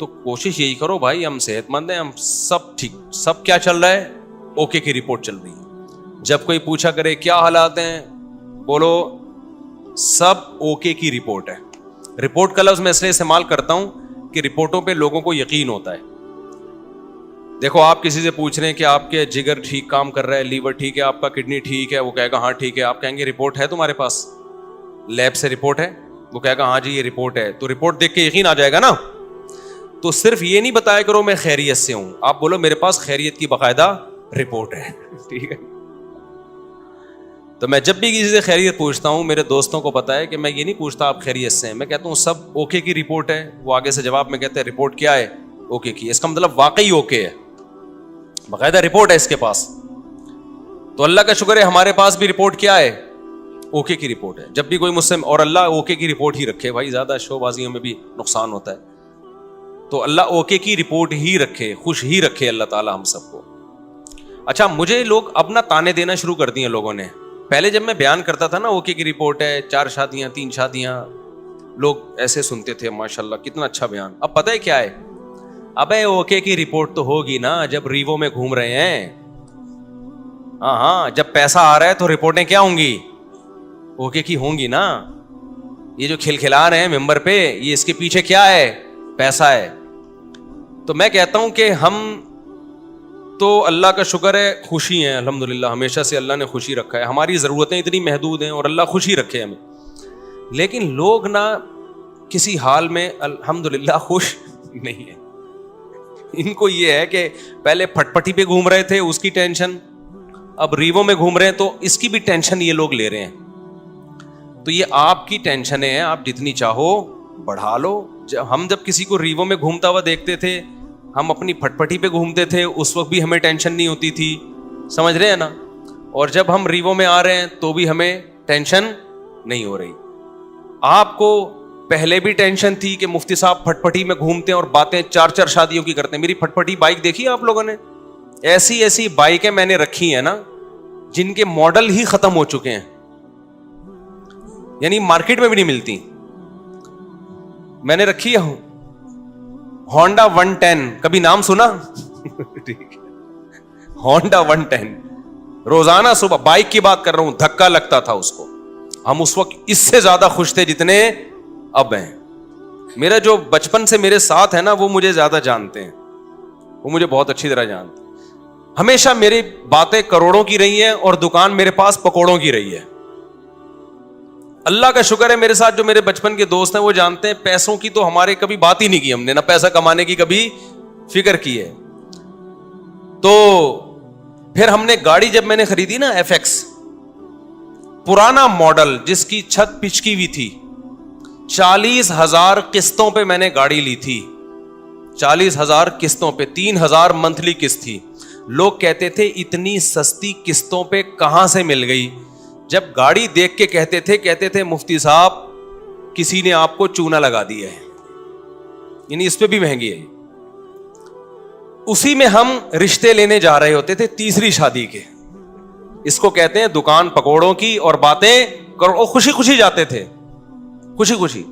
تو کوشش یہی کرو بھائی, ہم صحت مند ہیں, ہم سب ٹھیک, سب کیا چل رہا ہے, اوکے کی رپورٹ چل رہی ہے. جب کوئی پوچھا کرے کیا حالات ہیں, بولو سب اوکے کی رپورٹ ہے. رپورٹ کا لفظ میں اس لیے استعمال کرتا ہوں کہ رپورٹوں پہ لوگوں کو یقین ہوتا ہے. دیکھو آپ کسی سے پوچھ رہے ہیں کہ آپ کے جگر ٹھیک کام کر رہا ہے, لیور ٹھیک ہے, آپ کا کڈنی ٹھیک ہے, وہ کہے گا ہاں ٹھیک ہے. آپ کہیں گے رپورٹ ہے تمہارے پاس, لیب سے رپورٹ ہے, وہ کہے گا ہاں جی یہ رپورٹ ہے. تو رپورٹ دیکھ کے یقین آ جائے گا نا. تو صرف یہ نہیں بتایا کرو میں خیریت سے ہوں, آپ بولو میرے پاس خیریت کی باقاعدہ رپورٹ ہے. ٹھیک ہے. تو میں جب بھی کسی سے خیریت پوچھتا ہوں, میرے دوستوں کو پتا ہے کہ میں یہ نہیں پوچھتا آپ خیریت سے ہیں, میں کہتا ہوں سب اوکے کی رپورٹ ہے. وہ آگے سے جواب میں کہتے ہیں رپورٹ کیا ہے, اوکے کی. اس کا مطلب واقعی اوکے ہے, باقاعدہ رپورٹ ہے اس کے پاس. تو اللہ کا شکر ہے ہمارے پاس بھی رپورٹ کیا ہے, اوکے کی رپورٹ ہے. جب بھی کوئی مجھ سے, اور اللہ اوکے کی رپورٹ ہی رکھے بھائی, زیادہ شو بازیوں میں بھی نقصان ہوتا ہے. تو اللہ اوکے کی رپورٹ ہی رکھے, خوش ہی رکھے اللہ تعالی ہم سب کو. اچھا, مجھے لوگ اپنا تانے دینا شروع کر دیے لوگوں نے. پہلے جب میں بیان کرتا تھا نا اوکے کی رپورٹ ہے, 4 شادیاں 3 شادیاں, لوگ ایسے سنتے تھے ماشاءاللہ کتنا اچھا بیان. اب پتہ ہے کیا ہے, ابے اوکے کی رپورٹ تو ہوگی نا جب ریوو میں گھوم رہے ہیں. ہاں, جب پیسہ آ رہا ہے تو رپورٹیں کیا ہوں گی, اوکے کی ہوں گی نا. یہ جو کھلکھلا رہے ہیں ممبر پہ, یہ اس کے پیچھے کیا ہے, پیسہ ہے. تو میں کہتا ہوں کہ ہم تو اللہ کا شکر ہے خوشی ہیں الحمدللہ, ہمیشہ سے اللہ نے خوشی رکھا ہے. ہماری ضرورتیں اتنی محدود ہیں اور اللہ خوشی رکھے ہمیں. لیکن لوگ نا کسی حال میں الحمدللہ خوش نہیں ہیں. ان کو یہ ہے کہ پہلے پھٹ پٹی پہ گھوم رہے تھے اس کی ٹینشن, اب ریوو میں گھوم رہے ہیں تو اس کی بھی ٹینشن یہ لوگ لے رہے ہیں. تو یہ آپ کی ٹینشنیں ہیں, آپ جتنی چاہو بڑھا لو. ہم جب کسی کو ریوو میں گھومتا ہوا دیکھتے تھے, ہم اپنی پھٹ پٹی پہ گھومتے تھے, اس وقت بھی ہمیں ٹینشن نہیں ہوتی تھی, سمجھ رہے ہیں نا. اور جب ہم ریوو میں آ رہے ہیں تو بھی ہمیں ٹینشن نہیں ہو رہی. آپ کو پہلے بھی ٹینشن تھی کہ مفتی صاحب پھٹ پٹی میں گھومتے ہیں اور باتیں 4 شادیوں کی کرتے ہیں. میری پھٹ پٹی بائک دیکھی آپ لوگوں نے, ایسی ایسی بائکیں میں نے رکھی ہیں نا جن کے ماڈل ہی ختم ہو چکے ہیں, یعنی مارکیٹ میں بھی نہیں ملتی. میں نے رکھی ہے ہونڈا 110, کبھی نام سنا؟ ہونڈا 110 روزانہ صبح, بائک کی بات کر رہا ہوں, دھکا لگتا تھا اس کو. ہم اس وقت اس سے زیادہ خوش تھے جتنے اب ہیں. میرا جو بچپن سے میرے ساتھ ہے نا وہ مجھے زیادہ جانتے ہیں, وہ مجھے بہت اچھی طرح جانتے ہیں. ہمیشہ میری باتیں کروڑوں کی رہی ہیں اور دکان میرے پاس پکوڑوں کی رہی ہے. اللہ کا شکر ہے میرے ساتھ جو میرے بچپن کے دوست ہیں وہ جانتے ہیں پیسوں کی تو ہمارے کبھی بات ہی نہیں کی ہم نے, نہ پیسہ کمانے کی کبھی فکر کی ہے. تو پھر ہم نے گاڑی جب میں نے خریدی نا FX, پرانا ماڈل جس کی چھت پچکی ہوئی تھی, 40,000 قسطوں پہ میں نے گاڑی لی تھی. 40,000 قسطوں پہ, 3,000 منتھلی قسط تھی. لوگ کہتے تھے اتنی سستی قسطوں پہ کہاں سے مل گئی. جب گاڑی دیکھ کے کہتے تھے مفتی صاحب کسی نے آپ کو چونا لگا دیا ہے, یعنی اس پہ بھی مہنگی ہے. اسی میں ہم رشتے لینے جا رہے ہوتے تھے تیسری شادی کے. اس کو کہتے ہیں دکان پکوڑوں کی اور باتیں کرو. خوشی خوشی جاتے تھے, خوشی خوشی.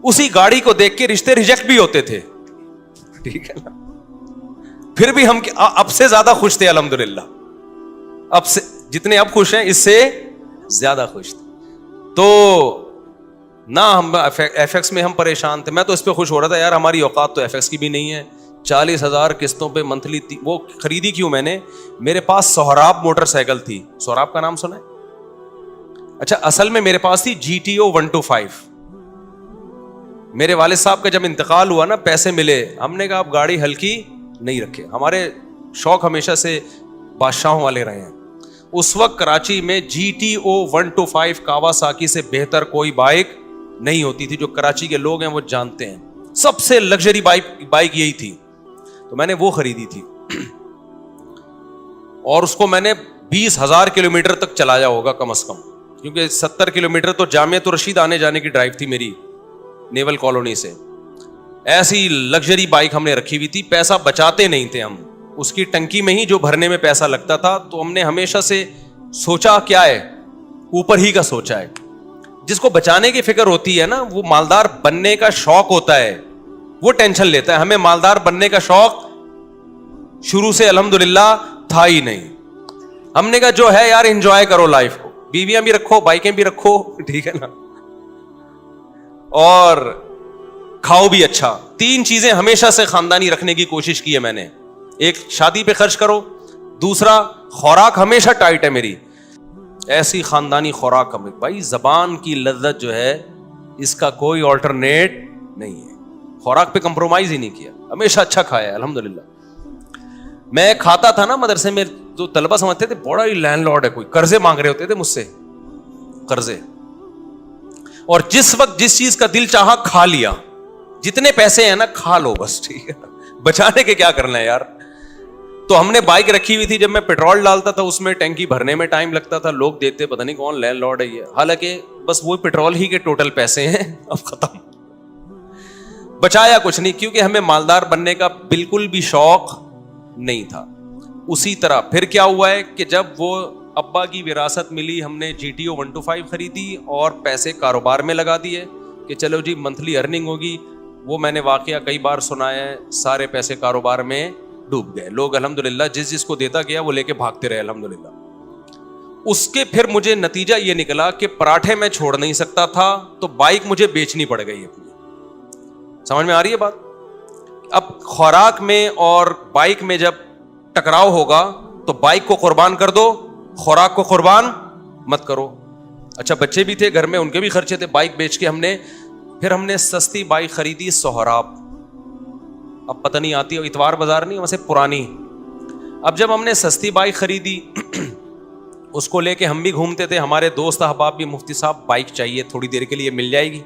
اسی گاڑی کو دیکھ کے رشتے ریجیکٹ بھی ہوتے تھے, ٹھیک ہے نا. پھر بھی ہم اب سے زیادہ خوش تھے الحمدللہ. اب سے جتنے اب خوش ہیں اس سے زیادہ خوش تھے. تو نہ ہم FX میں ہم پریشان تھے. میں تو اس پہ خوش ہو رہا تھا یار ہماری اوقات تو FX کی بھی نہیں ہے. 40,000 قسطوں پہ منتھلی. وہ خریدی کیوں میں نے, میرے پاس سہراب موٹر سائیکل تھی. سہراب کا نام سنا ہے؟ اچھا, اصل میں میرے پاس تھی GTO 125. میرے والد صاحب کا جب انتقال ہوا نا, پیسے ملے, ہم نے کہا آپ گاڑی ہلکی نہیں رکھے. ہمارے شوق ہمیشہ سے بادشاہوں والے رہے ہیں. اس وقت کراچی میں GTO 125 کاواساکی سے بہتر کوئی بائک نہیں ہوتی تھی. جو کراچی کے لوگ ہیں وہ جانتے ہیں, سب سے لگژری بائک یہی تھی. تو میں نے وہ خریدی تھی اور اس کو میں نے 20,000 کلومیٹر تک چلایا ہوگا کم از کم, کیونکہ 70 کلومیٹر تو جامعۃ الرشید آنے جانے کی ڈرائیو تھی میری نیول کالونی سے. ایسی لگژری بائک ہم نے رکھی ہوئی تھی. پیسہ بچاتے نہیں تھے ہم, اس کی ٹنکی میں ہی جو بھرنے میں پیسہ لگتا تھا. تو ہم نے ہمیشہ سے سوچا کیا ہے, اوپر ہی کا سوچا ہے. جس کو بچانے کی فکر ہوتی ہے نا وہ مالدار بننے کا شوق ہوتا ہے, وہ ٹینشن لیتا ہے. ہمیں مالدار بننے کا شوق شروع سے الحمدللہ تھا ہی نہیں. ہم نے کہا جو ہے یار انجوائے کرو لائف کو, بیویاں بھی رکھو, بائکیں بھی رکھو, ٹھیک ہے نا, اور کھاؤ بھی اچھا. 3 چیزیں ہمیشہ سے خاندانی رکھنے کی کوشش کی ہے میں نے. ایک, شادی پہ خرچ کرو. دوسرا, خوراک ہمیشہ ٹائٹ ہے میری, ایسی خاندانی خوراک. بھائی زبان کی لذت جو ہے اس کا کوئی آلٹرنیٹ نہیں ہے. خوراک پہ کمپرومائز ہی نہیں کیا, ہمیشہ اچھا کھایا ہے الحمدللہ. میں کھاتا تھا نا مدرسے میں, جو طلبہ سمجھتے تھے بڑا ہی لینڈ لارڈ ہے کوئی, قرضے مانگ رہے ہوتے تھے مجھ سے, قرضے. اور جس وقت جس چیز کا دل چاہا کھا لیا. جتنے پیسے ہیں نا کھا لو بس, ٹھیک ہے, بچانے کے کیا کرنا ہے یار. تو ہم نے بائک رکھی ہوئی تھی, جب میں پیٹرول ڈالتا تھا اس میں ٹینکی بھرنے میں ٹائم لگتا تھا, لوگ دیتے پتہ نہیں کون لینڈ لارڈ ہے یہ, حالانکہ بس وہ پیٹرول ہی کے ٹوٹل پیسے ہیں, اب ختم. بچایا کچھ نہیں, کیونکہ ہمیں مالدار بننے کا بالکل بھی شوق نہیں تھا. اسی طرح پھر کیا ہوا ہے کہ جب وہ ابا کی وراثت ملی, ہم نے GTO 125 خریدی اور پیسے کاروبار میں لگا دیے کہ چلو جی منتھلی ارننگ ہوگی. وہ میں نے واقعہ کئی بار سنایا ہے, سارے پیسے کاروبار میں ڈوب گئے. لوگ الحمدللہ جس کو دیتا گیا وہ لے کے بھاگتے رہے الحمدللہ. اس کے پھر مجھے نتیجہ یہ نکلا کہ پراٹھے میں چھوڑ نہیں سکتا تھا, تو بائک مجھے بیچنی پڑ گئی اپنی. سمجھ میں آ رہی ہے بات؟ اب خوراک میں اور بائک میں جب ٹکراؤ ہوگا تو بائک کو قربان کر دو, خوراک کو قربان مت کرو. اچھا بچے بھی تھے گھر میں, ان کے بھی خرچے تھے. بائک بیچ کے پھر ہم نے سستی بائک خریدی سہراب. اب پتہ نہیں آتی, اتوار بازار نہیں ویسے پرانی. اب جب ہم نے سستی بائک خریدی اس کو لے کے ہم بھی گھومتے تھے, ہمارے دوست احباب بھی, مفتی صاحب بائک چاہیے تھوڑی دیر کے لیے, مل جائے گی,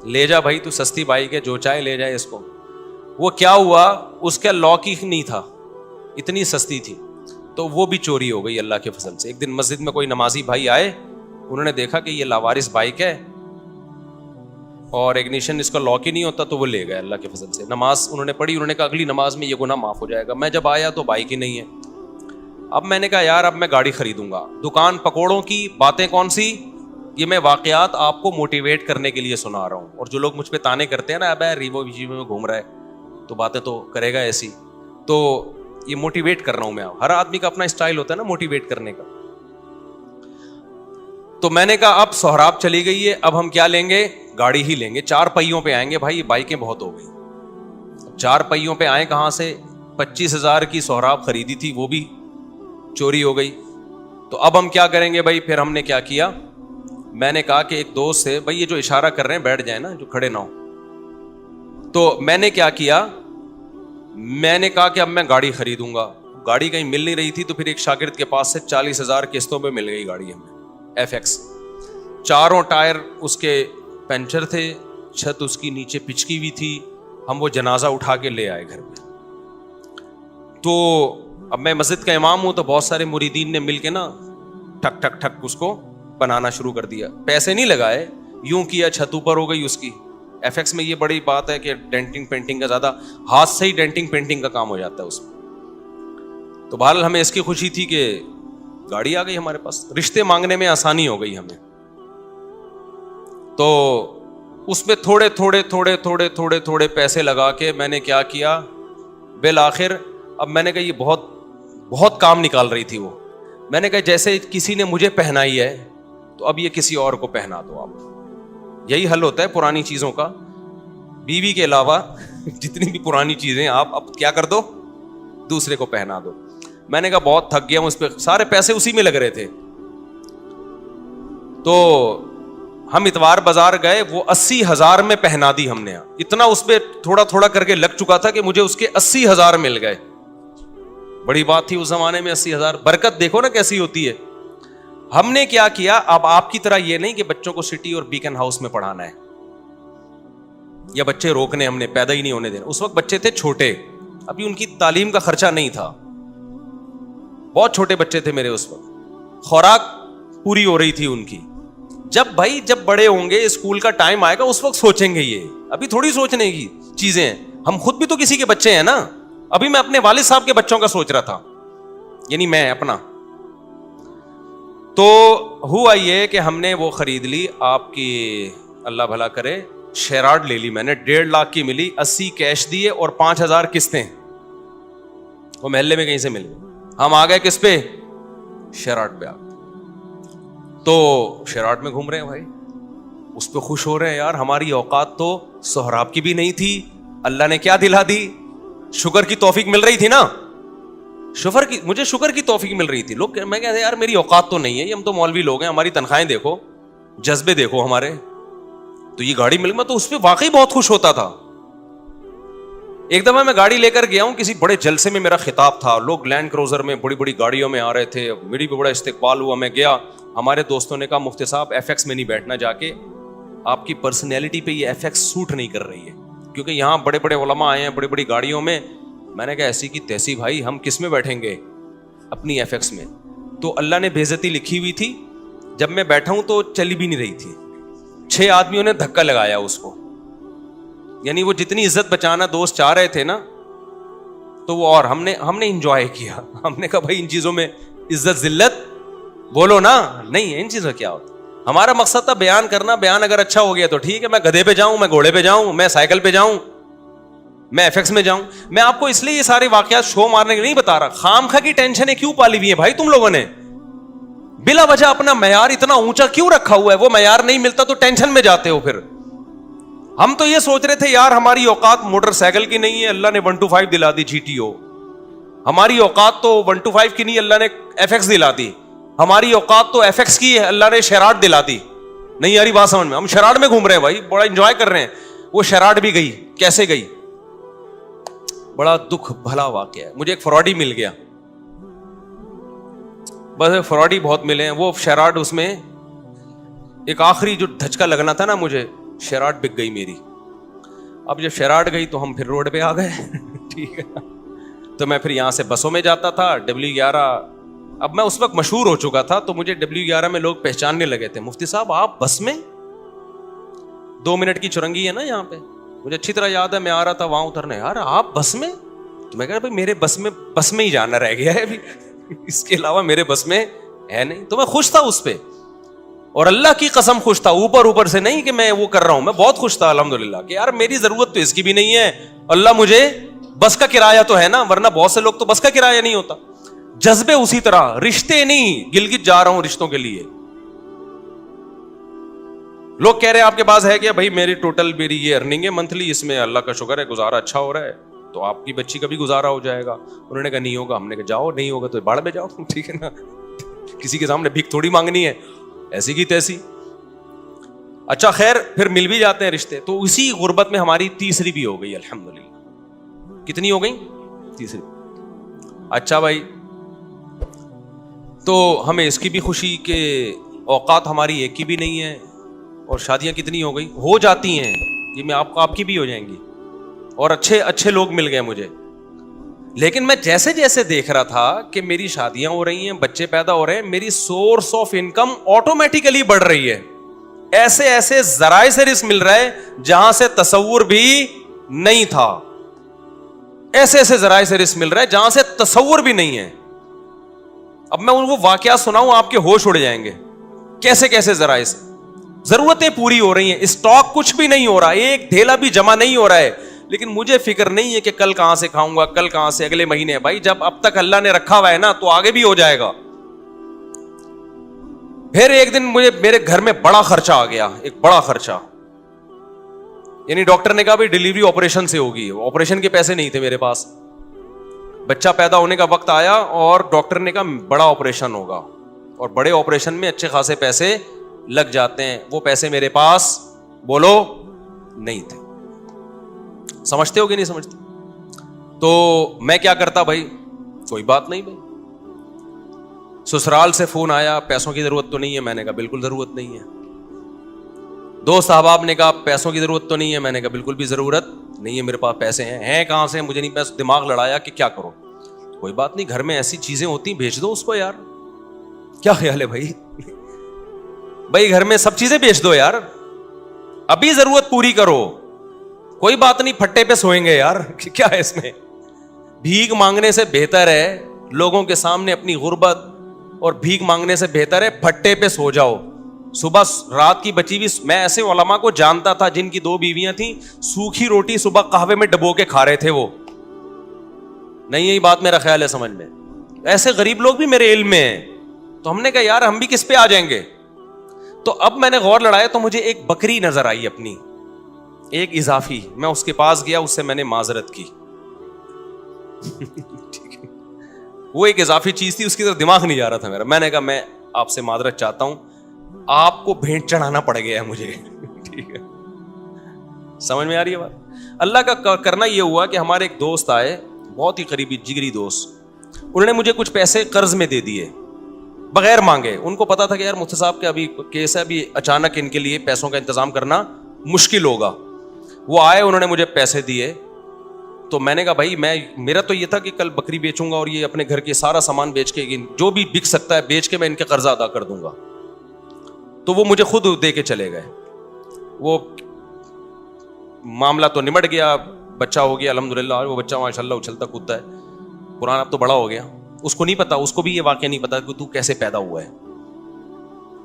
لے جا بھائی تو سستی بائک ہے, جو چاہے لے جائے اس کو. وہ کیا ہوا, اس کا لاک ہی نہیں تھا, اتنی سستی تھی, تو وہ بھی چوری ہو گئی اللہ کے فضل سے. ایک دن مسجد میں کوئی نمازی بھائی آئے, انہوں نے دیکھا کہ یہ لاوارث بائک ہے اور اگنیشن اس کا لاک ہی نہیں ہوتا, تو وہ لے گئے اللہ کے فضل سے. نماز انہوں نے پڑھی, انہوں نے کہا اگلی نماز میں یہ گناہ معاف ہو جائے گا. میں جب آیا تو بائک ہی نہیں ہے. اب میں نے کہا یار اب میں گاڑی خریدوں گا. دکان پکوڑوں کی باتیں کون سی, یہ میں واقعات آپ کو موٹیویٹ کرنے کے لیے سنا رہا ہوں. اور جو لوگ مجھ پہ تانے کرتے ہیں نا, اب ریوو ویجیو میں گھوم رہا ہے تو باتیں تو کرے گا ایسی, تو یہ موٹیویٹ کر رہا ہوں میں. ہر آدمی کا اپنا اسٹائل ہوتا ہے نا موٹیویٹ کرنے کا. تو میں نے کہا اب سہراب چلی گئی ہے, اب ہم کیا لیں گے, گاڑی ہی لیں گے. 4 پہیوں پہ آئیں گے بھائی, یہ بائکیں بہت ہو گئی. 4 پہیوں پہ آئیں کہاں سے, 25,000 کی سہراب خریدی تھی, وہ بھی چوری ہو گئی. تو اب ہم کیا کریں گے بھائی. پھر ہم نے کیا کیا, میں نے کہا کہ ایک دوست سے, بھائی یہ جو اشارہ کر رہے ہیں بیٹھ جائیں نا, جو کھڑے نہ ہو. تو میں نے کیا کیا, میں نے کہا کہ اب میں گاڑی خریدوں گا. گاڑی کہیں مل نہیں رہی تھی, تو پھر ایک شاگرد کے پاس سے 40,000 قسطوں پہ مل گئی گاڑی ہمیں, FX. 4 ٹائر اس کے پنچر تھے, چھت اس کی نیچے پچکی ہوئی تھی. ہم وہ جنازہ اٹھا کے لے آئے گھر میں. تو اب میں مسجد کا امام ہوں, تو بہت سارے مریدین نے مل کے نا ٹھک ٹھک ٹھک اس کو بنانا شروع کر دیا. پیسے نہیں لگائے, یوں کیا, چھت اوپر ہو گئی اس کی. FX میں یہ بڑی بات ہے کہ ڈینٹنگ پینٹنگ کا زیادہ, ہاتھ سے ہی ڈینٹنگ پینٹنگ کا کام ہو جاتا ہے اس میں. تو بہرحال ہمیں اس کی خوشی تھی کہ گاڑی آ گئی ہمارے پاس, رشتے مانگنے میں آسانی ہو گئی ہمیں. تو اس میں تھوڑے تھوڑے تھوڑے تھوڑے تھوڑے تھوڑے پیسے لگا کے میں نے کیا کیا, بالآخر اب میں نے کہا یہ بہت بہت کام نکال رہی تھی وہ. میں نے کہا جیسے کسی نے مجھے پہنائی ہے تو اب یہ کسی اور کو پہنا دو آپ. یہی حل ہوتا ہے پرانی چیزوں کا. بیوی کے علاوہ جتنی بھی پرانی چیزیں آپ اب کیا کر دو, دوسرے کو پہنا دو. میں نے کہا بہت تھک گیا ہوں اس پہ, سارے پیسے اسی میں لگ رہے تھے. تو ہم اتوار بازار گئے, وہ 80,000 میں پہنا دی ہم نے. اتنا اس پہ تھوڑا تھوڑا کر کے لگ چکا تھا کہ مجھے اس کے 80,000 مل گئے. بڑی بات تھی اس زمانے میں 80,000. برکت دیکھو نا کیسی ہوتی ہے. ہم نے کیا کیا, اب آپ کی طرح یہ نہیں کہ بچوں کو سٹی اور بیکن ہاؤس میں پڑھانا ہے یا بچے روکنے, ہم نے پیدا ہی نہیں ہونے دینا. اس وقت بچے تھے چھوٹے, ابھی ان کی تعلیم کا خرچہ نہیں تھا, بہت چھوٹے بچے تھے میرے اس وقت, خوراک پوری ہو رہی تھی ان کی. جب بڑے ہوں گے, اسکول کا ٹائم آئے گا, اس وقت سوچیں گے. یہ ابھی تھوڑی سوچنے کی چیزیں ہیں. ہم خود بھی تو کسی کے بچے ہیں نا. ابھی میں اپنے والد صاحب کے بچوں کا سوچ رہا تھا, یعنی میں اپنا. تو ہوا یہ کہ ہم نے وہ خرید لی, آپ کی اللہ بھلا کرے, شیراڈ لے لی میں نے, 1.5 لاکھ کی ملی, 80 کیش دیے اور 5,000 قسطیں. وہ محلے میں کہیں سے مل گئی. ہم آ گئے کس پہ؟ شیراڈ پہ آ گئے. تو شیراڈ میں گھوم رہے ہیں بھائی, اس پہ خوش ہو رہے ہیں یار. ہماری اوقات تو سہراب کی بھی نہیں تھی, اللہ نے کیا دلا دی, شکر کی توفیق مل رہی تھی نا, مجھے شکر کی توفیق مل رہی تھی. لوگ میں کہتے ہیں یار میری اوقات تو نہیں ہے, ہم تو مولوی لوگ ہیں, ہماری تنخواہیں دیکھو, جذبے دیکھو ہمارے, تو یہ گاڑی مل گئی. میں تو اس پہ واقعی بہت خوش ہوتا تھا. ایک دفعہ میں گاڑی لے کر گیا ہوں, کسی بڑے جلسے میں میرا خطاب تھا, لوگ لینڈ کروزر میں بڑی بڑی گاڑیوں میں آ رہے تھے, میری بھی بڑا استقبال ہوا. میں گیا, ہمارے دوستوں نے کہا مفتی صاحب FX میں نہیں بیٹھنا, جا کے آپ کی پرسنالٹی پہ یہ FX سوٹ نہیں کر رہی ہے, کیونکہ یہاں بڑے بڑے علماء آئے ہیں بڑی بڑی گاڑیوں میں. میں نے کہا ایسی کی تیسی بھائی, ہم کس میں بیٹھیں گے؟ اپنی FX میں. تو اللہ نے بے عزتی لکھی ہوئی تھی, جب میں بیٹھا ہوں تو چلی بھی نہیں رہی تھی. 6 آدمیوں نے دھکا لگایا اس کو, یعنی وہ جتنی عزت بچانا دوست چاہ رہے تھے نا, تو وہ, اور ہم نے انجوائے کیا. ہم نے کہا بھائی ان چیزوں میں عزت ذلت بولو نا, نہیں ان چیزوں کیا ہوتا. ہمارا مقصد تھا بیان کرنا, بیان اگر اچھا ہو گیا تو ٹھیک ہے, میں گدھے پہ جاؤں, میں گھوڑے پہ جاؤں, میں سائیکل پہ جاؤں, میں FX میں جاؤں. میں آپ کو اس لیے یہ سارے واقعات شو مارنے کے نہیں بتا رہا. خامخواہ کی ٹینشنیں کیوں پالی ہوئی ہیں بھائی تم لوگوں نے؟ بلا وجہ اپنا معیار اتنا اونچا کیوں رکھا ہوا ہے؟ وہ معیار نہیں ملتا تو ٹینشن میں جاتے ہو. پھر ہم تو یہ سوچ رہے تھے یار ہماری اوقات موٹر سائیکل کی نہیں ہے, اللہ نے 125 دلا دی GTO. ہماری اوقات تو 125 کی نہیں, اللہ نے FX دلا دی. ہماری اوقات تو FX کی ہے, اللہ نے شیراڈ دلا دی. نہیں یاری بات سمجھ میں, ہم شیراڈ میں گھوم رہے ہیں بھائی, بڑا انجوائے کر رہے ہیں. وہ شیراڈ بھی گئی, کیسے گئی؟ بڑا دکھ بھلا واقعہ ہے. مجھے ایک فراڈی مل گیا, بس فراڈی بہت ملے ہیں. وہ شیراڈ, اس میں ایک آخری جو دھچکا لگنا تھا نا مجھے, شیراڈ بک گئی میری. اب جب شیراڈ گئی تو ہم پھر روڈ پہ آ گئے. ٹھیک ہے, تو میں پھر یہاں سے بسوں میں جاتا تھا, W11. اب میں اس وقت مشہور ہو چکا تھا تو مجھے W11 میں لوگ پہچاننے لگے تھے, مفتی صاحب آپ بس میں, 2 منٹ کی چرنگی ہے نا یہاں پہ, مجھے اچھی طرح یاد ہے. میں آ رہا تھا وہاں اترنے, یار آپ بس میں؟ تو میں کہا بھائی میرے بس میں ہی جانا رہ گیا ہے ابھی, اس کے علاوہ میرے بس میں ہے نہیں. تو میں خوش تھا اس پہ, اور اللہ کی قسم خوش تھا, اوپر سے نہیں کہ میں وہ کر رہا ہوں, میں بہت خوش تھا الحمدللہ کہ یار میری ضرورت تو اس کی بھی نہیں ہے, اللہ مجھے بس کا کرایہ تو ہے نا, ورنہ بہت سے لوگ تو بس کا کرایہ نہیں ہوتا. جذبے اسی طرح, رشتے نہیں, گلگت جا رہا ہوں رشتوں کے لیے. لوگ کہہ رہے ہیں آپ کے پاس ہے کیا؟ بھائی میری ٹوٹل میری یہ ارننگ ہے منتھلی, اس میں اللہ کا شکر ہے گزارا اچھا ہو رہا ہے, تو آپ کی بچی کا بھی گزارا ہو جائے گا. انہوں نے کہا نہیں ہوگا. ہم نے کہا جاؤ, نہیں ہوگا تو باڑ میں جاؤ. ٹھیک ہے نا, کسی کے سامنے بھیک تھوڑی مانگنی ہے, ایسی کی تیسی. اچھا خیر, پھر مل بھی جاتے ہیں رشتے. تو اسی غربت میں ہماری تیسری بھی ہو گئی الحمدللہ. کتنی ہو گئی؟ تیسری. اچھا بھائی, تو ہمیں اس کی بھی خوشی کہ اوقات ہماری ایک کی بھی نہیں ہے, اور شادیاں کتنی ہو گئی, ہو جاتی ہیں یہ, میں آپ کی بھی ہو جائیں گی, اور اچھے لوگ مل گئے مجھے. لیکن میں جیسے جیسے دیکھ رہا تھا کہ میری شادیاں ہو رہی ہیں, بچے پیدا ہو رہے ہیں, میری سورس آف انکم آٹومیٹیکلی بڑھ رہی ہے. ایسے ذرائع سے رزق مل رہا ہے جہاں سے تصور بھی نہیں تھا. ایسے ذرائع سے رزق مل رہا ہے جہاں سے تصور بھی نہیں ہے. اب میں ان کو واقعات سناؤں, آپ کے ہوش اڑ جائیں گے. کیسے ذرائع سے ضرورتیں پوری ہو رہی ہیں, اسٹاک کچھ بھی نہیں ہو رہا, ایک ڈھیلا بھی جمع نہیں ہو رہا ہے. لیکن مجھے فکر نہیں ہے کہ کل کہاں سے کھاؤں گا, کل کہاں سے, اگلے مہینے. بھائی جب اب تک اللہ نے رکھا ہوا ہے نا تو آگے بھی ہو جائے گا. پھر ایک دن میرے گھر میں بڑا خرچہ آ گیا, ایک بڑا خرچہ. یعنی ڈاکٹر نے کہا بھائی ڈیلیوری آپریشن سے ہوگی, آپریشن کے پیسے نہیں تھے میرے پاس. بچہ پیدا ہونے کا وقت آیا اور ڈاکٹر نے کہا بڑا آپریشن ہوگا, اور بڑے آپریشن میں اچھے خاصے پیسے لگ جاتے ہیں. وہ پیسے میرے پاس بولو نہیں تھے. سمجھتے ہو کہ نہیں سمجھتے؟ تو میں کیا کرتا بھائی, کوئی بات نہیں بھائی. سسرال سے فون آیا, پیسوں کی ضرورت تو نہیں ہے. میں نے کہا بالکل ضرورت نہیں ہے. دوست احباب نے کہا پیسوں کی ضرورت تو نہیں ہے. میں نے کہا بالکل بھی ضرورت نہیں ہے, میرے پاس پیسے ہیں کہاں سے, مجھے نہیں. پیسے دماغ لڑایا کہ کیا کرو. کوئی بات نہیں, گھر میں ایسی چیزیں ہوتی ہیں بھیج دو اس کو یار. کیا خیال ہے بھائی؟ بھائی گھر میں سب چیزیں بیچ دو یار, ابھی ضرورت پوری کرو. کوئی بات نہیں, پھٹے پہ سوئیں گے یار, کیا ہے اس میں. بھیک مانگنے سے بہتر ہے لوگوں کے سامنے اپنی غربت, اور بھیک مانگنے سے بہتر ہے پھٹے پہ سو جاؤ. صبح رات کی بچی بھی, میں ایسے علماء کو جانتا تھا جن کی 2 بیویاں تھیں, سوکھی روٹی صبح قہوے میں ڈبو کے کھا رہے تھے وہ. نہیں یہی بات میرا خیال ہے سمجھ میں. ایسے غریب لوگ بھی میرے علم میں ہیں. تو ہم نے کہا یار ہم بھی کس پہ آ جائیں گے. تو اب میں نے غور لڑایا تو مجھے ایک بکری نظر آئی اپنی, ایک اضافی. میں اس کے پاس گیا, اس سے میں نے معذرت کی. وہ ایک اضافی چیز تھی, اس کی طرف دماغ نہیں جا رہا تھا میرا. میں نے کہا میں آپ سے معذرت چاہتا ہوں, آپ کو بھیٹ چڑھانا پڑ گیا ہے مجھے. ٹھیک ہے, سمجھ میں آ رہی ہے بات. اللہ کا کرنا یہ ہوا کہ ہمارے ایک دوست آئے, بہت ہی قریبی جگری دوست. انہوں نے مجھے کچھ پیسے قرض میں دے دیے بغیر مانگے. ان کو پتا تھا کہ یار مفتی صاحب کا ابھی کیس ہے, ابھی اچانک ان کے لیے پیسوں کا انتظام کرنا مشکل ہوگا. وہ آئے, انہوں نے مجھے پیسے دیے. تو میں نے کہا بھائی میرا تو یہ تھا کہ کل بکری بیچوں گا اور یہ اپنے گھر کے سارا سامان بیچ کے, جو بھی بک سکتا ہے بیچ کے میں ان کے قرضہ ادا کر دوں گا. تو وہ مجھے خود دے کے چلے گئے. وہ معاملہ تو نمٹ گیا, بچہ ہو گیا الحمدللہ. وہ بچہ ماشاء اللہ اچھلتا کودتا ہے. قرآن اب تو بڑا ہو گیا. اس کو نہیں پتا, اس کو بھی یہ واقعہ نہیں پتا کہ تو کیسے پیدا ہوا ہے.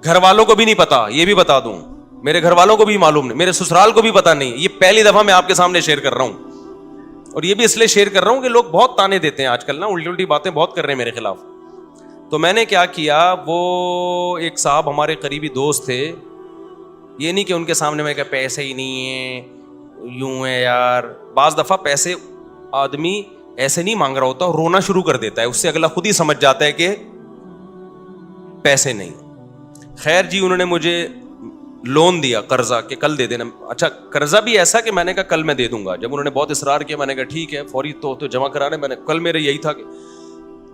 گھر والوں کو بھی نہیں پتا, یہ بھی بتا دوں, میرے گھر والوں کو بھی معلوم نہیں, میرے سسرال کو بھی پتا نہیں. یہ پہلی دفعہ میں آپ کے سامنے شیئر کر رہا ہوں. اور یہ بھی اس لیے شیئر کر رہا ہوں کہ لوگ بہت تانے دیتے ہیں آج کل نا, الٹی الٹی باتیں بہت کر رہے ہیں میرے خلاف. تو میں نے کیا کیا, وہ ایک صاحب ہمارے قریبی دوست تھے. یہ نہیں کہ ان کے سامنے میں کہ پیسے ہی نہیں ہیں, یوں ہے یار. بعض دفعہ پیسے آدمی ایسے نہیں مانگ رہا ہوتا, رونا شروع کر دیتا ہے, اس سے اگلا خود ہی سمجھ جاتا ہے کہ پیسے نہیں. خیر جی, انہوں نے مجھے لون دیا قرضہ کہ کل دے دینا. اچھا قرضہ بھی ایسا کہ میں نے کہا کل میں دے دوں گا. جب انہوں نے بہت اصرار کیا میں نے کہا ٹھیک ہے, فوری تو جمع کرا رہے. میں نے کل میرے یہی تھا کہ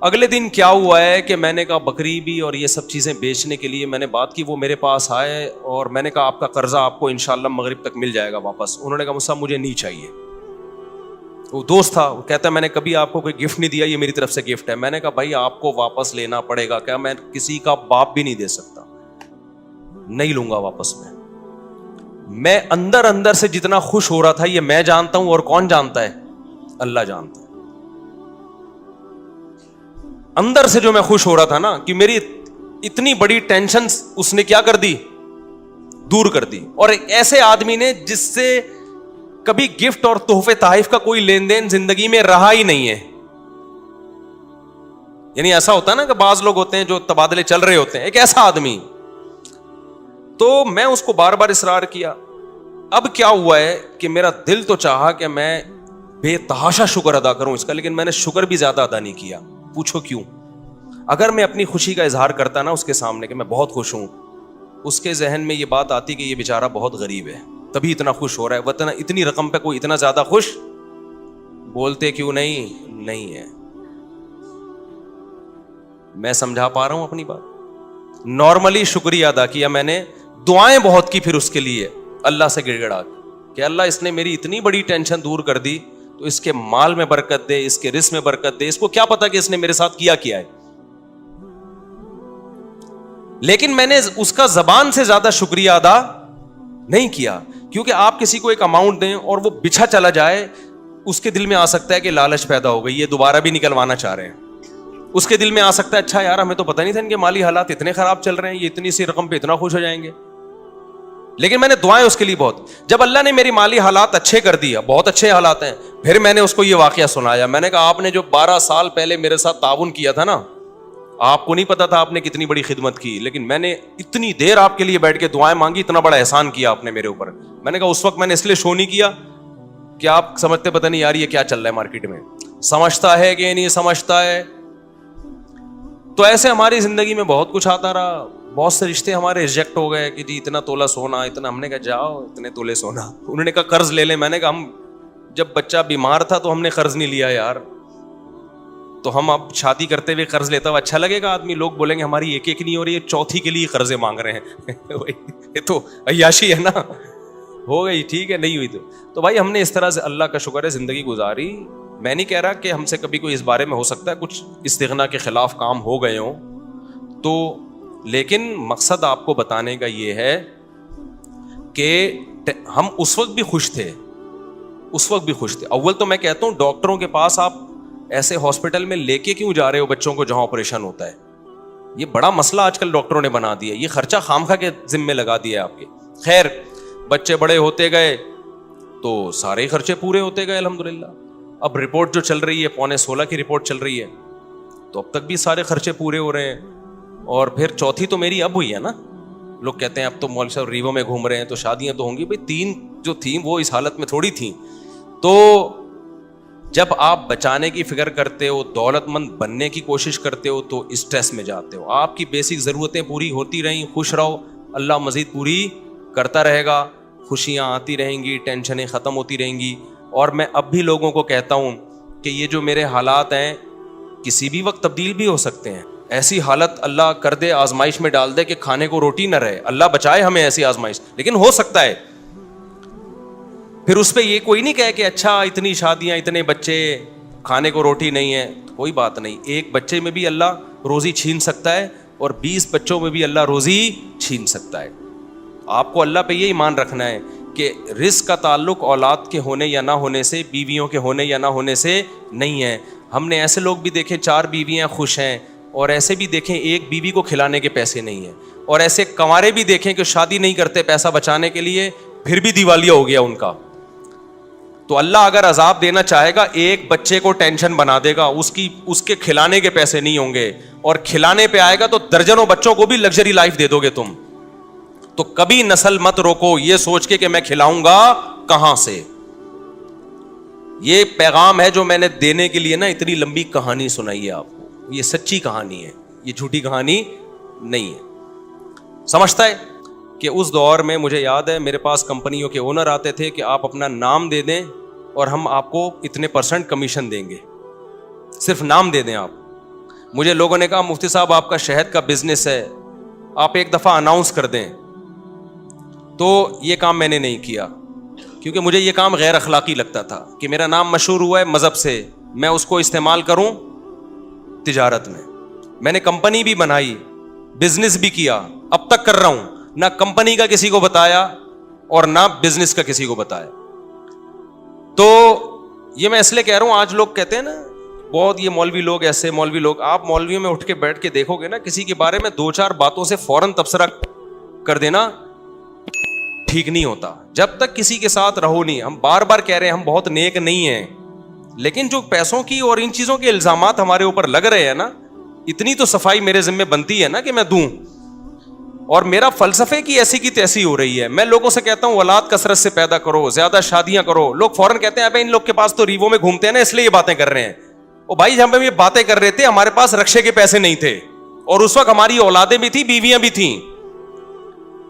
اگلے دن کیا ہوا ہے کہ میں نے کہا بکری بھی اور یہ سب چیزیں بیچنے کے لیے میں نے بات کی. وہ میرے پاس آئے اور میں نے کہا آپ کا قرضہ آپ کو انشاءاللہ مغرب تک مل جائے گا واپس. انہوں نے کہا مجھ سے مجھے نہیں چاہیے. وہ دوست تھا, وہ کہتا ہے میں نے کبھی آپ کو کوئی گفٹ نہیں دیا, یہ میری طرف سے گفٹ ہے. میں نے کہا بھائی آپ کو واپس لینا پڑے گا. کیا میں کسی کا باپ بھی نہیں دے سکتا, نہیں لوں گا واپس. میں اندر اندر سے جتنا خوش ہو رہا تھا یہ میں جانتا ہوں, اور کون جانتا ہے؟ اللہ جانتا ہے. اندر سے جو میں خوش ہو رہا تھا نا, کہ میری اتنی بڑی ٹینشن اس نے کیا کر دی, دور کر دی. اور ایک ایسے آدمی نے جس سے کبھی گفٹ اور تحفے تحائف کا کوئی لین دین زندگی میں رہا ہی نہیں ہے. یعنی ایسا ہوتا ہے نا کہ بعض لوگ ہوتے ہیں جو تبادلے چل رہے ہوتے ہیں, ایک ایسا آدمی. تو میں اس کو بار بار اصرار کیا. اب کیا ہوا ہے کہ میرا دل تو چاہا کہ میں بے تحاشا شکر ادا کروں اس کا, لیکن میں نے شکر بھی زیادہ ادا نہیں کیا. پوچھو کیوں؟ اگر میں اپنی خوشی کا اظہار کرتا نا اس کے سامنے کہ میں بہت خوش ہوں, اس کے ذہن میں یہ بات آتی کہ یہ بیچارہ بہت غریب ہے تبھی اتنا خوش ہو رہا ہے, وطن اتنی رقم پہ کوئی اتنا زیادہ خوش بولتے کیوں نہیں ہے. میں سمجھا پا رہا ہوں اپنی بات. نارملی شکریہ ادا کیا میں نے, دعائیں بہت کی پھر اس کے لیے اللہ سے گڑ گڑا کہ اللہ اس نے میری اتنی بڑی ٹینشن دور کر دی, تو اس کے مال میں برکت دے, اس کے رزق میں برکت دے. اس کو کیا پتا کہ اس نے میرے ساتھ کیا ہے. لیکن میں نے اس کا زبان سے زیادہ شکریہ ادا نہیں کیا, کیونکہ آپ کسی کو ایک اماؤنٹ دیں اور وہ بچھا چلا جائے, اس کے دل میں آ سکتا ہے کہ لالچ پیدا ہو گئی, یہ دوبارہ بھی نکلوانا چاہ رہے ہیں. اس کے دل میں آ سکتا ہے اچھا یار ہمیں تو پتہ نہیں تھا ان کے مالی حالات اتنے خراب چل رہے ہیں, یہ اتنی سی رقم پہ اتنا خوش ہو جائیں گے. لیکن میں نے دعائیں اس کے لیے بہت. جب اللہ نے میری مالی حالات اچھے کر دیا, بہت اچھے حالات ہیں, پھر میں نے اس کو یہ واقعہ سنایا. میں نے کہا آپ نے جو 12 سال پہلے میرے ساتھ تعاون کیا تھا نا, آپ کو نہیں پتا تھا آپ نے کتنی بڑی خدمت کی, لیکن میں نے اتنی دیر آپ کے لیے بیٹھ کے دعائیں مانگی, اتنا بڑا احسان کیا آپ نے میرے اوپر. میں نے کہا اس وقت میں نے اس لیے شو نہیں کیا کہ آپ سمجھتے پتہ نہیں یار یہ کیا چل رہا ہے مارکیٹ میں, سمجھتا ہے کہ نہیں سمجھتا ہے. تو ایسے ہماری زندگی میں بہت کچھ آتا رہا. بہت سے رشتے ہمارے ریجیکٹ ہو گئے کہ جی اتنا تولہ سونا, اتنا. ہم نے کہا جاؤ اتنے تولے سونا. انہوں نے کہا قرض لے لیں. میں نے کہا ہم جب بچہ بیمار تھا تو ہم نے قرض نہیں لیا یار, تو ہم اب شادی کرتے ہوئے قرض لیتا ہوا اچھا لگے گا؟ آدمی لوگ بولیں گے ہماری ایک ایک نہیں ہو رہی ہے, چوتھی کے لیے قرضے مانگ رہے ہیں. یہ تو عیاشی ہے نا. ہو گئی ٹھیک ہے, نہیں ہوئی تو بھائی ہم نے اس طرح سے اللہ کا شکر ہے زندگی گزاری. میں نہیں کہہ رہا کہ ہم سے کبھی کوئی اس بارے میں ہو سکتا ہے کچھ استغنا کے خلاف کام ہو گئے ہوں تو, لیکن مقصد آپ کو بتانے کا یہ ہے کہ ہم اس وقت بھی خوش تھے, اس وقت بھی خوش تھے. اول تو میں کہتا ہوں ڈاکٹروں کے پاس آپ ایسے ہاسپٹل میں لے کے کیوں جا رہے ہو بچوں کو جہاں آپریشن ہوتا ہے؟ یہ بڑا مسئلہ آج کل ڈاکٹروں نے بنا دیا, یہ خرچہ خامخواہ کے ذمے لگا دیا آپ کے. خیر, بچے بڑے ہوتے گئے تو سارے خرچے پورے ہوتے گئے الحمدللہ. اب رپورٹ جو چل رہی ہے 15.16 کی رپورٹ چل رہی ہے, تو اب تک بھی سارے خرچے پورے ہو رہے ہیں. اور پھر چوتھی تو میری اب ہوئی ہے نا. لوگ کہتے ہیں اب تو مولوی صاحب ریوو میں گھوم رہے ہیں تو شادیاں تو ہوں گی. بھائی 3 جو تھیں وہ اس حالت میں تھوڑی تھیں. تو جب آپ بچانے کی فکر کرتے ہو, دولت مند بننے کی کوشش کرتے ہو, تو اسٹریس میں جاتے ہو. آپ کی بیسک ضرورتیں پوری ہوتی رہیں, خوش رہو, اللہ مزید پوری کرتا رہے گا, خوشیاں آتی رہیں گی, ٹینشنیں ختم ہوتی رہیں گی. اور میں اب بھی لوگوں کو کہتا ہوں کہ یہ جو میرے حالات ہیں کسی بھی وقت تبدیل بھی ہو سکتے ہیں. ایسی حالت اللہ کر دے, آزمائش میں ڈال دے کہ کھانے کو روٹی نہ رہے, اللہ بچائے ہمیں ایسی آزمائش, لیکن ہو سکتا ہے. پھر اس پہ یہ کوئی نہیں کہے کہ اچھا اتنی شادیاں, اتنے بچے, کھانے کو روٹی نہیں ہے. کوئی بات نہیں, ایک بچے میں بھی اللہ روزی چھین سکتا ہے اور 20 بچوں میں بھی اللہ روزی چھین سکتا ہے. آپ کو اللہ پہ یہ ایمان رکھنا ہے کہ رزق کا تعلق اولاد کے ہونے یا نہ ہونے سے, بیویوں کے ہونے یا نہ ہونے سے نہیں ہے. ہم نے ایسے لوگ بھی دیکھے 4 بیویاں خوش ہیں, اور ایسے بھی دیکھیں ایک بیوی کو کھلانے کے پیسے نہیں ہیں, اور ایسے کنوارے بھی دیکھیں کہ شادی نہیں کرتے پیسہ بچانے کے لیے, پھر بھی دیوالیہ ہو گیا ان کا. تو اللہ اگر عذاب دینا چاہے گا, ایک بچے کو ٹینشن بنا دے گا, اس کے کھلانے کے پیسے نہیں ہوں گے, اور کھلانے پہ آئے گا تو درجنوں بچوں کو بھی لگژری لائف دے دو گے تم. تو کبھی نسل مت روکو یہ سوچ کے کہ میں کھلاؤں گا کہاں سے. یہ پیغام ہے جو میں نے دینے کے لیے نا اتنی لمبی کہانی سنائی ہے آپ کو. یہ سچی کہانی ہے, یہ جھوٹی کہانی نہیں ہے. سمجھتا ہے کہ اس دور میں مجھے یاد ہے میرے پاس کمپنیوں کے اونر آتے تھے کہ آپ اپنا نام دے دیں اور ہم آپ کو اتنے % کمیشن دیں گے, صرف نام دے دیں آپ. مجھے لوگوں نے کہا مفتی صاحب آپ کا شہد کا بزنس ہے, آپ ایک دفعہ اناؤنس کر دیں. تو یہ کام میں نے نہیں کیا, کیونکہ مجھے یہ کام غیر اخلاقی لگتا تھا کہ میرا نام مشہور ہوا ہے مذہب سے, میں اس کو استعمال کروں تجارت میں. میں نے کمپنی بھی بنائی, بزنس بھی کیا, اب تک کر رہا ہوں, نہ کمپنی کا کسی کو بتایا اور نہ بزنس کا کسی کو بتایا. تو یہ میں اس لیے کہہ رہا ہوں, آج لوگ کہتے ہیں نا بہت یہ مولوی لوگ ایسے, مولوی لوگ, آپ مولویوں میں اٹھ کے بیٹھ کے دیکھو گے نا, کسی کے بارے میں 2-4 باتوں سے فوراً تبصرہ کر دینا ٹھیک نہیں ہوتا. جب تک کسی کے ساتھ رہو نہیں, ہم بار بار کہہ رہے ہیں ہم بہت نیک نہیں ہیں, لیکن جو پیسوں کی اور ان چیزوں کے الزامات ہمارے اوپر لگ رہے ہیں نا, اتنی تو صفائی میرے ذمہ بنتی ہے نا کہ میں دوں. اور میرا فلسفے کی ایسی کی تیسی ہو رہی ہے. میں لوگوں سے کہتا ہوں اولاد کثرت سے پیدا کرو, زیادہ شادیاں کرو. لوگ فوراً کہتے ہیں ابے ان لوگ کے پاس تو ریوو میں گھومتے ہیں نا اس لیے یہ باتیں کر رہے ہیں. او بھائی جب ہم یہ باتیں کر رہے تھے ہمارے پاس رکشے کے پیسے نہیں تھے, اور اس وقت ہماری اولادیں بھی تھیں, بیویاں بھی تھیں.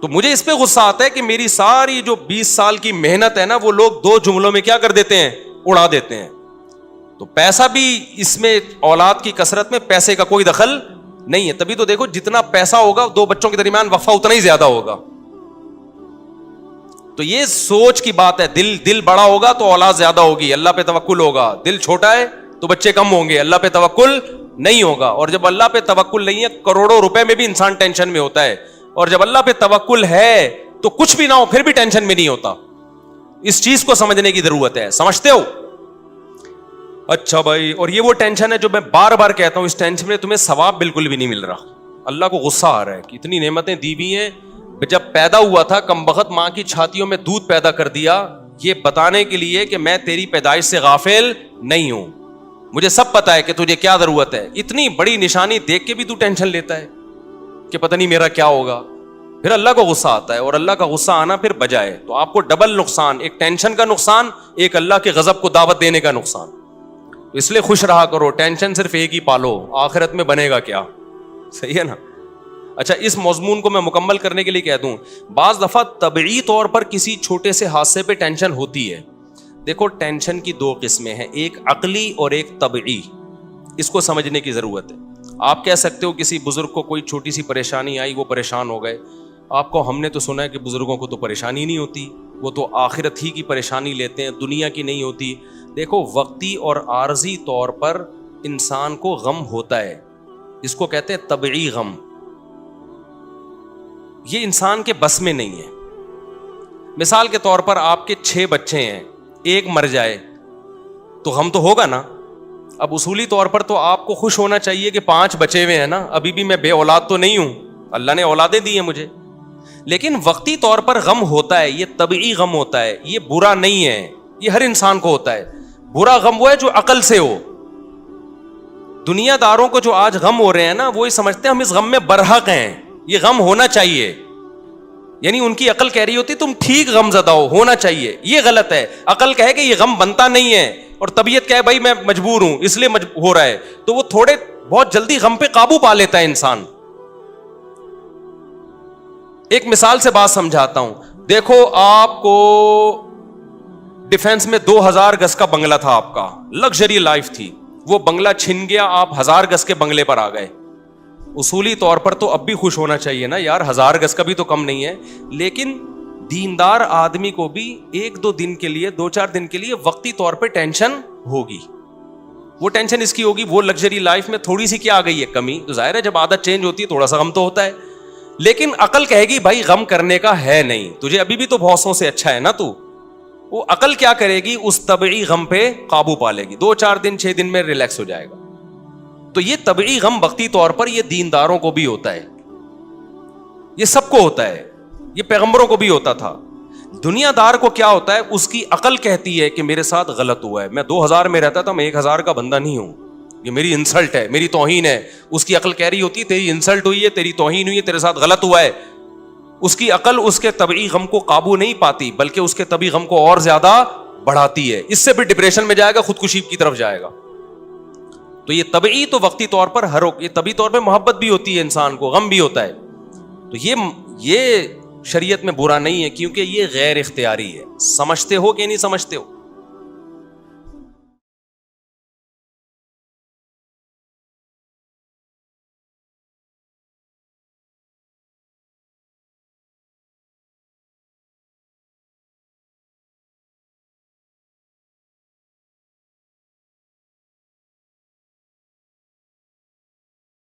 تو مجھے اس پہ غصہ آتا ہے کہ میری ساری جو 20 سال کی محنت ہے نا وہ لوگ 2 جملوں میں کیا کر دیتے ہیں, اڑا دیتے ہیں. تو پیسہ بھی اس میں, اولاد کی کثرت میں پیسے کا کوئی دخل نہیں ہے. تبھی تو دیکھو جتنا پیسہ ہوگا 2 بچوں کے درمیان وقفہ اتنا ہی زیادہ ہوگا. تو یہ سوچ کی بات ہے. دل بڑا ہوگا تو اولاد زیادہ ہوگی, اللہ پہ توکل ہوگا. دل چھوٹا ہے تو بچے کم ہوں گے, اللہ پہ توکل نہیں ہوگا. اور جب اللہ پہ توکل نہیں ہے, کروڑوں روپے میں بھی انسان ٹینشن میں ہوتا ہے, اور جب اللہ پہ توکل ہے تو کچھ بھی نہ ہو پھر بھی ٹینشن میں نہیں ہوتا. اس چیز کو سمجھنے کی ضرورت ہے. سمجھتے ہو؟ اچھا بھائی, اور یہ وہ ٹینشن ہے جو میں بار بار کہتا ہوں, اس ٹینشن میں تمہیں ثواب بالکل بھی نہیں مل رہا. اللہ کو غصہ آ رہا ہے کہ اتنی نعمتیں دی ہوئی ہیں, جب پیدا ہوا تھا کم بخت ماں کی چھاتیوں میں دودھ پیدا کر دیا, یہ بتانے کے لیے کہ میں تیری پیدائش سے غافل نہیں ہوں, مجھے سب پتا ہے کہ تجھے کیا ضرورت ہے. اتنی بڑی نشانی دیکھ کے بھی تو ٹینشن لیتا ہے کہ پتہ نہیں میرا کیا ہوگا. پھر اللہ کو غصہ آتا ہے, اور اللہ کا غصہ آنا پھر بجائے تو آپ کو ڈبل نقصان, ایک ٹینشن کا نقصان, ایک اللہ کے غضب کو دعوت دینے کا نقصان. تو اس لیے خوش رہا کرو, ٹینشن صرف ایک ہی پالو, آخرت میں بنے گا کیا. صحیح ہے نا. اچھا, اس مضمون کو میں مکمل کرنے کے لیے کہہ دوں, بعض دفعہ طبعی طور پر کسی چھوٹے سے حادثے پہ ٹینشن ہوتی ہے. دیکھو ٹینشن کی 2 قسمیں ہیں, ایک عقلی اور ایک طبعی. اس کو سمجھنے کی ضرورت ہے. آپ کہہ سکتے ہو کسی بزرگ کو کوئی چھوٹی سی پریشانی آئی, وہ پریشان ہو گئے. آپ کو ہم نے تو سنا ہے کہ بزرگوں کو تو پریشانی نہیں ہوتی, وہ تو آخرت ہی کی پریشانی لیتے ہیں, دنیا کی نہیں ہوتی. دیکھو وقتی اور عارضی طور پر انسان کو غم ہوتا ہے, اس کو کہتے ہیں طبعی غم. یہ انسان کے بس میں نہیں ہے. مثال کے طور پر آپ کے 6 بچے ہیں, ایک مر جائے تو غم تو ہوگا نا, اب اصولی طور پر تو آپ کو خوش ہونا چاہیے کہ 5 بچے ہوئے ہیں نا, ابھی بھی میں بے اولاد تو نہیں ہوں, اللہ نے اولادیں دی ہیں مجھے, لیکن وقتی طور پر غم ہوتا ہے, یہ طبعی غم ہوتا ہے, یہ برا نہیں ہے, یہ ہر انسان کو ہوتا ہے. برا غم وہ ہے جو عقل سے ہو. دنیا داروں کو جو آج غم ہو رہے ہیں نا, وہ یہ سمجھتے ہیں ہم اس غم میں برحق ہیں, یہ غم ہونا چاہیے, یعنی ان کی عقل کہہ رہی ہوتی تم ٹھیک غم زدہ ہونا چاہیے. یہ غلط ہے. عقل کہے کہ یہ غم بنتا نہیں ہے, اور طبیعت کہے بھائی میں مجبور ہوں اس لیے ہو رہا ہے, تو وہ تھوڑے بہت جلدی غم پہ قابو پا لیتا ہے انسان. ایک مثال سے بات سمجھاتا ہوں. دیکھو آپ کو ڈیفنس میں 2000 گز کا بنگلہ تھا, آپ کا لگژری لائف تھی, وہ بنگلہ چھن گیا, آپ 1000 گز کے بنگلے پر آ گئے. اصولی طور پر تو اب بھی خوش ہونا چاہیے نا یار, 1000 گز کا بھی تو کم نہیں ہے, لیکن دیندار آدمی کو بھی 1-2 دن کے لیے 2-4 دن کے لیے وقتی طور پہ ٹینشن ہوگی. وہ ٹینشن اس کی ہوگی, وہ لگژری لائف میں تھوڑی سی کیا آ گئی ہے کمی, تو ظاہر ہے جب عادت چینج ہوتی ہے تھوڑا سا غم تو ہوتا ہے. لیکن عقل کہے گی بھائی غم کرنے کا ہے نہیں, تجھے ابھی بھی تو بہتوں سے اچھا ہے نا تو. وہ عقل کیا کرے گی, اس طبعی غم پہ قابو پا لے گی, 2-4 دن 6 دن میں ریلیکس ہو جائے گا. تو یہ طبعی غم وقتی طور پر یہ دینداروں کو بھی ہوتا ہے, یہ سب کو ہوتا ہے, یہ پیغمبروں کو بھی ہوتا تھا. دنیا دار کو کیا ہوتا ہے, اس کی عقل کہتی ہے کہ میرے ساتھ غلط ہوا ہے, میں 2000 میں رہتا تھا, میں 1000 کا بندہ نہیں ہوں, یہ میری انسلٹ ہے, میری توہین ہے. اس کی عقل کہہ رہی ہوتی ہے تیری انسلٹ ہوئی ہے, تیری توہین ہوئی ہے, تیرے ساتھ غلط ہوا ہے. اس کی عقل اس کے طبعی غم کو قابو نہیں پاتی, بلکہ اس کے طبعی غم کو اور زیادہ بڑھاتی ہے. اس سے بھی ڈپریشن میں جائے گا, خودکشی کی طرف جائے گا. تو یہ طبعی تو وقتی طور پر یہ طبعی طور پہ محبت بھی ہوتی ہے انسان کو, غم بھی ہوتا ہے. تو یہ شریعت میں برا نہیں ہے, کیونکہ یہ غیر اختیاری ہے. سمجھتے ہو کہ نہیں سمجھتے ہو؟